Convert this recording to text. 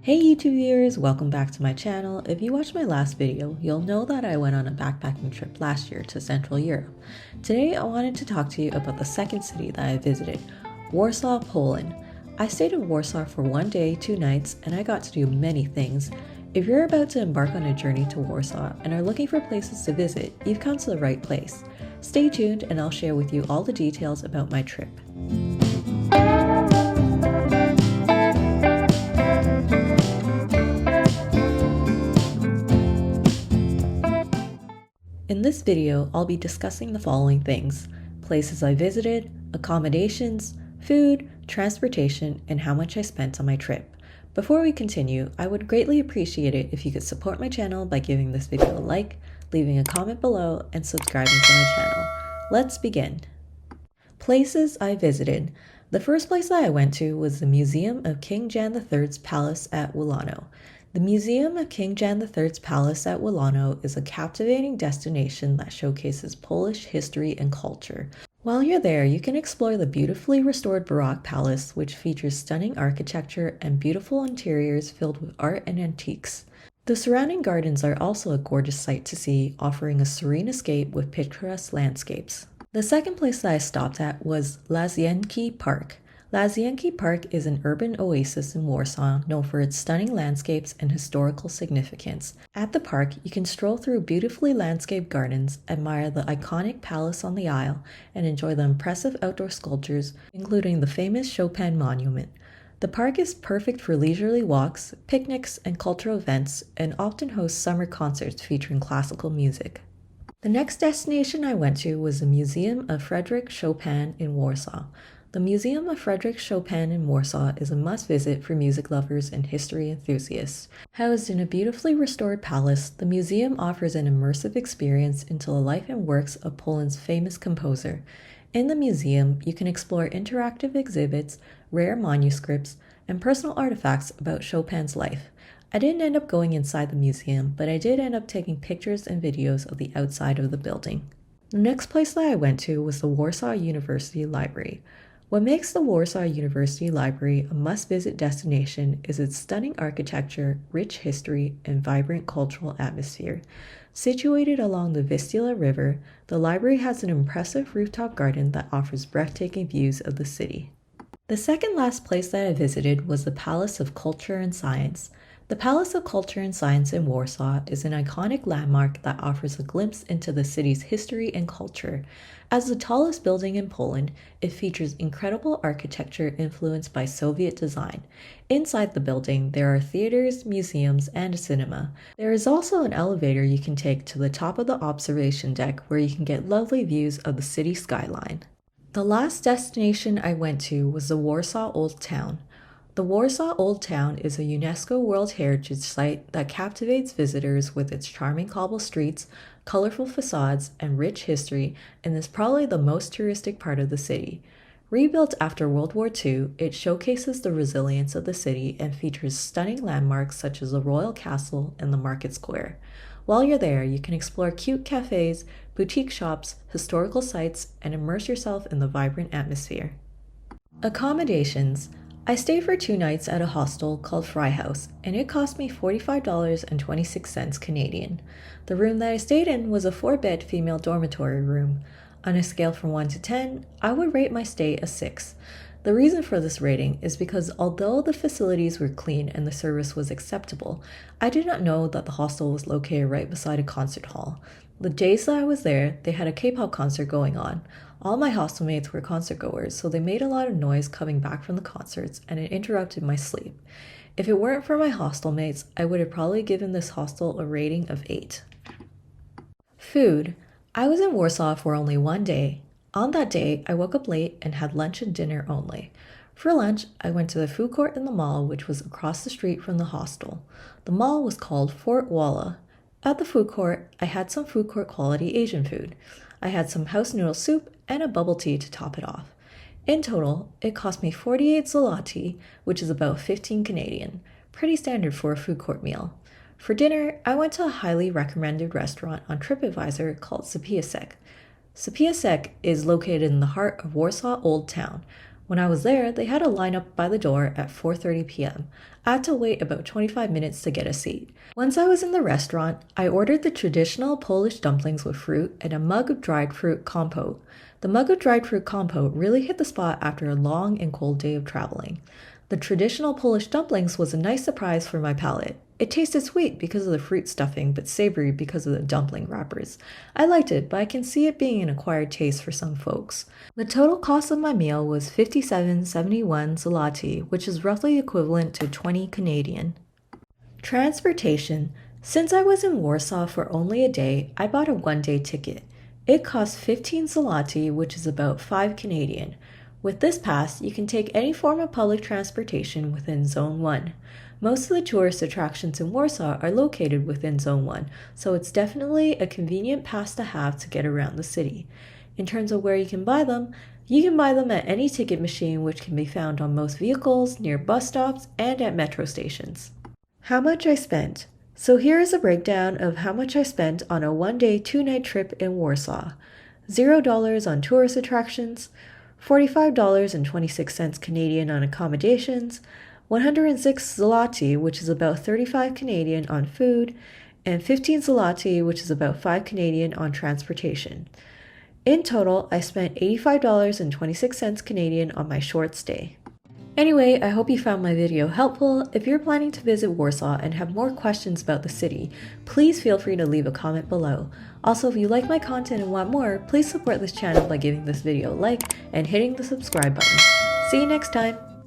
Hey YouTube viewers, welcome back to my channel. If you watched my last video, you'll know that I went on a backpacking trip last year to Central Europe. Today I wanted to talk to you about the second city that I visited, Warsaw, Poland. I stayed in Warsaw for 1 day, 2 nights, and I got to do many things. If you're about to embark on a journey to Warsaw and are looking for places to visit, you've come to the right place. Stay tuned and I'll share with you all the details about my trip. In this video, I'll be discussing the following things: places I visited, accommodations, food, transportation, and how much I spent on my trip. Before we continue, I would greatly appreciate it if you could support my channel by giving this video a like, leaving a comment below, and subscribing to my channel. Let's begin. Places I visited. The first place that I went to was the Museum of King Jan III's Palace at Wilano. The Museum of King Jan III's Palace at Wilano is a captivating destination that showcases Polish history and culture. While you're there, you can explore the beautifully restored Baroque palace, which features stunning architecture and beautiful interiors filled with art and antiques. The surrounding gardens are also a gorgeous sight to see, offering a serene escape with picturesque landscapes. The second place that I stopped at was Leni Park. Leni Park is an urban oasis in Warsaw known for its stunning landscapes and historical significance. At the park, you can stroll through beautifully landscaped gardens, admire the iconic palace on the Isle, and enjoy the impressive outdoor sculptures, including the famous Chopin monument. The park is perfect for leisurely walks, picnics, and cultural events, and often hosts summer concerts featuring classical music. The next destination I went to was the Museum of Frederick Chopin in Warsaw. The Museum of Frederick Chopin in Warsaw is a must-visit for music lovers and history enthusiasts. Housed in a beautifully restored palace, the museum offers an immersive experience into the life and works of Poland's famous composer. In the museum, you can explore interactive exhibits, rare manuscripts, and personal artifacts about Chopin's life. I didn't end up going inside the museum, but I did end up taking pictures and videos of the outside of the building. The next place that I went to was the Warsaw University Library. What makes the Warsaw University Library a must-visit destination is its stunning architecture, rich history, and vibrant cultural atmosphere. Situated along the Vistula River, the library has an impressive rooftop garden that offers breathtaking views of the city. The second last place that I visited was the Palace of Culture and Science. The Palace of Culture and Science in Warsaw is an iconic landmark that offers a glimpse into the city's history and culture. As the tallest building in Poland, it features incredible architecture influenced by Soviet design. Inside the building, there are theaters, museums, and a cinema. There is also an elevator you can take to the top of the observation deck where you can get lovely views of the city skyline. The last destination I went to was the Warsaw Old Town. The Warsaw Old Town is a UNESCO World Heritage Site that captivates visitors with its charming cobble streets, colorful facades, and rich history, and is probably the most touristic part of the city. Rebuilt after World War II, it showcases the resilience of the city and features stunning landmarks such as the Royal Castle and the Market Square. While you're there, you can explore cute cafes, boutique shops, historical sites, and immerse yourself in the vibrant atmosphere. Accommodations. I stayed for 2 nights at a hostel called Fry House, and it cost me $45.26 Canadian. The room that I stayed in was a 4-bed female dormitory room. On a scale from 1 to 10, I would rate my stay a 6. The reason for this rating is because although the facilities were clean and the service was acceptable, I did not know that the hostel was located right beside a concert hall. The days that I was there, they had a K-pop concert going on. All my hostel mates were concert goers, so they made a lot of noise coming back from the concerts, and it interrupted my sleep. If it weren't for my hostel mates, I would have probably given this hostel a rating of 8. Food. I was in Warsaw for only 1 day. On that day, I woke up late and had lunch and dinner only. For lunch, I went to the food court in the mall, which was across the street from the hostel. The mall was called Fort Walla. At the food court, I had some food court quality Asian food. I had some house noodle soup and a bubble tea to top it off. In total, it cost me 48 zloty, which is about 15 Canadian, pretty standard for a food court meal. For dinner, I went to a highly recommended restaurant on TripAdvisor called Sapiasek. Sapiasek is located in the heart of Warsaw Old Town. When I was there, they had a lineup by the door at 4:30 p.m. I had to wait about 25 minutes to get a seat. Once I was in the restaurant, I ordered the traditional Polish dumplings with fruit and a mug of dried fruit compote. The mug of dried fruit compote really hit the spot after a long and cold day of traveling. The traditional Polish dumplings was a nice surprise for my palate. It tasted sweet because of the fruit stuffing, but savory because of the dumpling wrappers. I liked it, but I can see it being an acquired taste for some folks. The total cost of my meal was 57.71 zloty, which is roughly equivalent to 20 Canadian. Transportation. Since I was in Warsaw for only a day, I bought a one-day ticket. It cost 15 zloty, which is about 5 Canadian. With this pass, you can take any form of public transportation within Zone 1. Most of the tourist attractions in Warsaw are located within Zone 1, so it's definitely a convenient pass to have to get around the city. In terms of where you can buy them at any ticket machine, which can be found on most vehicles, near bus stops, and at metro stations. How much I spent. So here is a breakdown of how much I spent on a one-day, two-night trip in Warsaw. $0 on tourist attractions, $45.26 Canadian on accommodations, 106 zloty, which is about 35 Canadian on food, and 15 zloty, which is about 5 Canadian on transportation. In total, I spent $85.26 Canadian on my short stay. Anyway, I hope you found my video helpful. If you're planning to visit Warsaw and have more questions about the city, please feel free to leave a comment below. Also, if you like my content and want more, please support this channel by giving this video a like and hitting the subscribe button. See you next time!